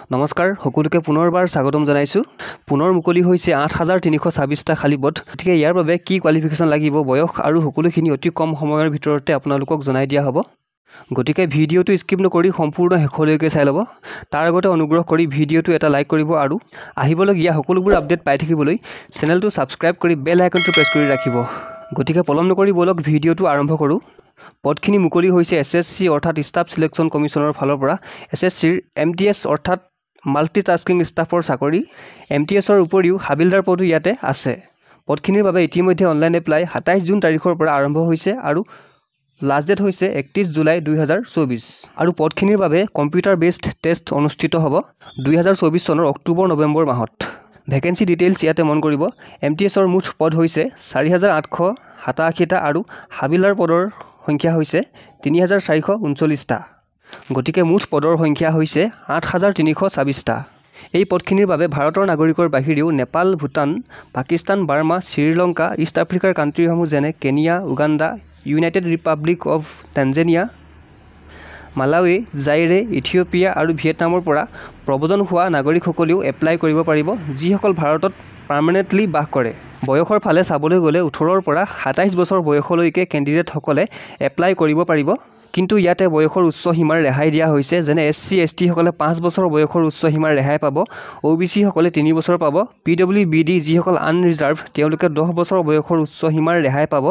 নমস্কাৰ সকলোকে পুনৰবাৰ স্বাগতম জনাইছো পুনৰ মুকলি হৈছে 8326 টা খালী পদ গতিকে ইয়াৰ বাবে কি কোৱালিফিকেশন লাগিব বয়স আৰু সকলোখিনি অতি কম সময়ৰ ভিতৰতে আপোনালোকক জনাই দিয়া হ'ব গতিকে ভিডিওটো স্কিপ নকৰি সম্পূৰ্ণ শেষলৈকে চাই ল'ব তাৰ আগতে অনুগ্ৰহ কৰি ভিডিওটো এটা লাইক কৰিব আৰু আহিবলগীয়া সকলোবোৰ আপডেট পাই থাকিবলৈ চেনেলটো সাবস্ক্ৰাইব কৰি বেল আইকনটো প্ৰেছ কৰি ৰাখিব গতিকে পলম নকৰি বলক ভিডিওটো আৰম্ভ কৰো পদখিনি মুকলি হৈছে এসএসসি অৰ্থাৎ ষ্টাফ সিলেকশন কমিশনৰ ফালৰ পৰা এসএসসিৰ এমটিএস অৰ্থাৎ মাল্টিটাস্কিং ষ্টাফৰ চাকৰি এমটিএছৰ উপৰিও হাবিলদাৰ পদো ইয়াতে আছে পদখিনিৰ বাবে ইতিমধ্যে অনলাইন এপ্লাই 27 জুন তাৰিখৰ পৰা আৰম্ভ হৈছে আৰু লাষ্ট ডেট হৈছে 31 জুলাই 2024 আৰু পদখিনিৰ বাবে কম্পিউটাৰ বেসড টেষ্ট অনুষ্ঠিত হ'ব 2024 চনৰ অক্টোবৰ নৱেম্বৰ মাহত ভ্যাকেন্সি ডিটেইলছ ইয়াতে মন কৰিব এমটিএছৰ মুঠ পদ হৈছে 4887 টা আৰু হাবিলদাৰ পদৰ সংখ্যা হৈছে 3439 টা গতিকে মুঠ পদৰ সংখ্যা হৈছে 8326 টা এই পদখিনিৰ বাবে ভাৰতৰ নাগৰিকৰ বাহিৰেও নেপাল ভূটান পাকিস্তান বাৰ্মা শ্ৰীলংকা ইষ্ট আফ্ৰিকাৰ কান্ট্ৰিসমূহ যেনে Kenya Uganda United Republic of Tanzania Malawi Zaire Ethiopia আৰু ভিয়েটনামৰ পৰা প্ৰব্ৰজন হোৱা নাগৰিকসকলেও এপ্লাই কৰিব পাৰিব যিসকল ভাৰতত পাৰ্মানেন্টলি বাস কৰে বয়সৰ ফালে চাবলৈ গলে 18 ৰ পৰা 27 বছৰ বয়সলৈকে কেণ্ডিডেট সকলে এপ্লাই কৰিব পাৰিব কিন্তু ইয়াতে বয়সৰ উচ্চ সীমাৰ ৰেহাই দিয়া হৈছে যেনে এসসি এসটি সকলে 5 বছৰ বয়সৰ উচ্চ সীমাৰ ৰেহাই পাব ওবিসি সকলে 3 বছৰ পাব পিডব্লিউবিডি যিসকল আনৰিজাৰ্ভ তেওঁলোকে 10 বছৰ বয়সৰ উচ্চ সীমাৰ ৰেহাই পাব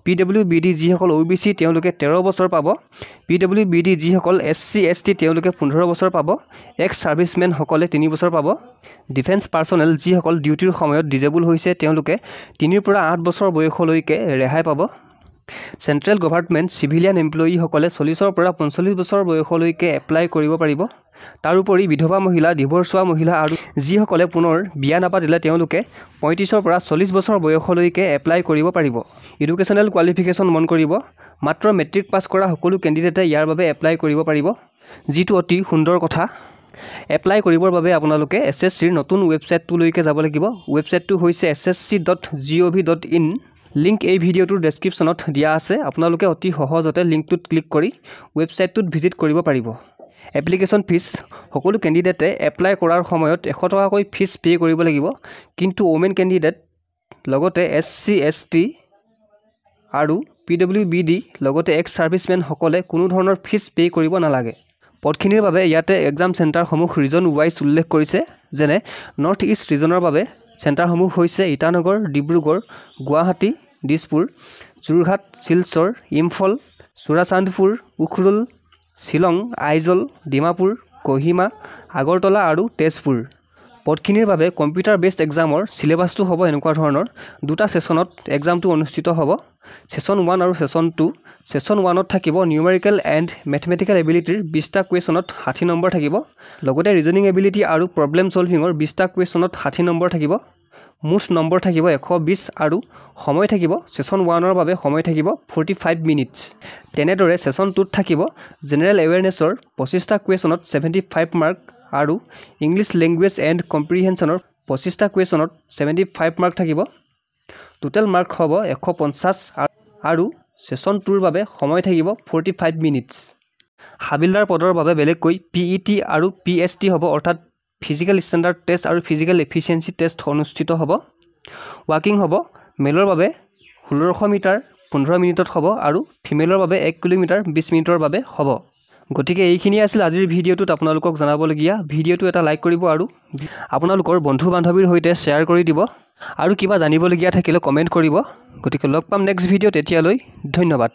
পিডব্লিউবিডি যিসকল ওবিসি তেওঁলোকে 13 বছৰ পাব পিডব্লিউবিডি যিসকল এসসি এসটি তেওঁলোকে 15 বছৰ পাব এক্স সাৰ্ভিসমেন সকলে 3 বছৰ পাব ডিফেন্স পাৰ্সনেল যিসকল ডিউটিৰ সময়ত ডিজেবল হৈছে তেওঁলোকে 3 পৰা 8 বছৰ বয়সলৈকে ৰেহাই পাব সেন্ট্ৰেল গভৰ্ণমেন্ট সিভিলিয়ান এমপ্লয়ি সকলে 40 ৰ পৰা 45 বছৰ বয়সলৈকে এপ্লাই কৰিব পাৰিব তাৰ উপৰি বিধৱা মহিলা ডিভোৰ্চোৱা মহিলা আৰু যিসকলে পুনৰ বিয়া নাপাতিলে তেওঁলোকে 35 ৰ পৰা 40 বছৰ বয়সলৈকে এপ্লাই কৰিব পাৰিব এডুকেশনাল কোৱালিফিকেশন মন কৰিব মাত্ৰ মেট্ৰিক পাছ কৰা সকলো কেণ্ডিডেটে ইয়াৰ বাবে এপ্লাই কৰিব পাৰিব যিটো অতি সুন্দৰ কথা এপ্লাই কৰিবৰ বাবে আপোনালোকে এসএসসিৰ নতুন ৱেবছাইটটোলৈকে যাব লাগিব ৱেবছাইটটো হৈছে ssc.gov.in লিংক এই ভিডিওটোৰ ডেসক্ৰিপচনত দিয়া আছে আপোনালোকে অতি সহজতে লিংকটোত ক্লিক কৰি ৱেবছাইটটোত ভিজিট কৰিব পাৰিব এপ্লিকেশন ফিস সকলো কেণ্ডিডেটে এপ্লাই কৰাৰ সময়ত 100 টকাকৈ ফিস পে কৰিব লাগিব কিন্তু ওমেন কেণ্ডিডেট লগতে এসসি এসটি আৰু পিডব্লিউবিডি লগতে এক্স সাৰ্ভিসমেন সকলে কোনো ধৰণৰ ফিস পে কৰিব নালাগে পদখিনিৰ বাবে ইয়াতে এক্সাম সেন্টাৰ সমূহ ৰিজন ওয়াইজ উল্লেখ কৰিছে যেনে নৰ্থ ইষ্ট ৰিজনৰ বাবে সেন্টাৰ সমূহ হৈছে ইটানগৰ ডিব্ৰুগড় গুৱাহাটী দিছপুৰ যোৰহাট শিলচৰ ইম্ফল চুৰাচান্দপুৰ উখৰুল শিলং আইজল ডিমাপুৰ কোহিমা আগৰতলা আৰু তেজপুৰ পদখিনিৰ বাবে কম্পিউটাৰ বেসড এক্সামৰ সিলেবাসটো হ'ব এনেকুৱা ধৰণৰ দুটা সেশনত এক্সামটো অনুষ্ঠিত হ'ব সেশন 1 আৰু সেশন 2 সেশন 1ত থাকিব নিউমেৰিকেল এণ্ড মেথমেটিক্যাল এবিলিটিৰ 20টা কুৱেশ্যনত 60 নম্বৰ থাকিব লগতে ৰিজনিং এবিলিটি আৰু প্ৰবলেম সলভিঙৰ 20টা কুৱেশ্যনত 60 নম্বৰ থাকিব মুঠ নম্বৰ থাকিব 120 আৰু সময় থাকিব সেশন 1ৰ বাবে সময় থাকিব 45 মিনিটস তেনেদৰে সেশন 2ত থাকিব জেনাৰেল এৱেৰনেছৰ 25টা কুৱেশ্যনত 75 মাৰ্ক আৰু ইংলিশ ল্যাঙ্গুয়েজ এণ্ড কম্প্ৰিহেনশনৰ 25টা কুৱেশ্যনত 75 মাৰ্ক থাকিব টোটাল মাৰ্ক হ'ব 150 আৰু সেশন 2ৰ বাবে সময় থাকিব 45 মিনিটস হাবিলদাৰ পদৰ বাবে বেলেগকৈ পিইটি আৰু পিএসটি হ'ব অৰ্থাৎ ফিজিক্যাল স্ট্যান্ডাৰ্ড টেষ্ট আৰু ফিজিক্যাল এফিচিয়েন্সি টেষ্ট অনুষ্ঠিত হ'ব ওয়াকিং হ'ব মেলৰ বাবে 1600 মিটাৰ 15 মিনিটত হ'ব আৰু ফিমেলৰ বাবে 1 কিলোমিটাৰ 20 মিনিটৰ বাবে হ'ব গতিকে এইখিনি আছিল আজিৰ ভিডিওটোত আপোনালোকক জনাবলগীয়া ভিডিওটো এটা লাইক কৰিব আৰু আপোনালোকৰ বন্ধু বান্ধৱীৰ সৈতে শেয়াৰ কৰি দিব আৰু কিবা জানিবলগীয়া থাকিলে কমেন্ট কৰিব গতিকে লগ পাম নেক্সট ভিডিওত এতিয়ালৈ ধন্যবাদ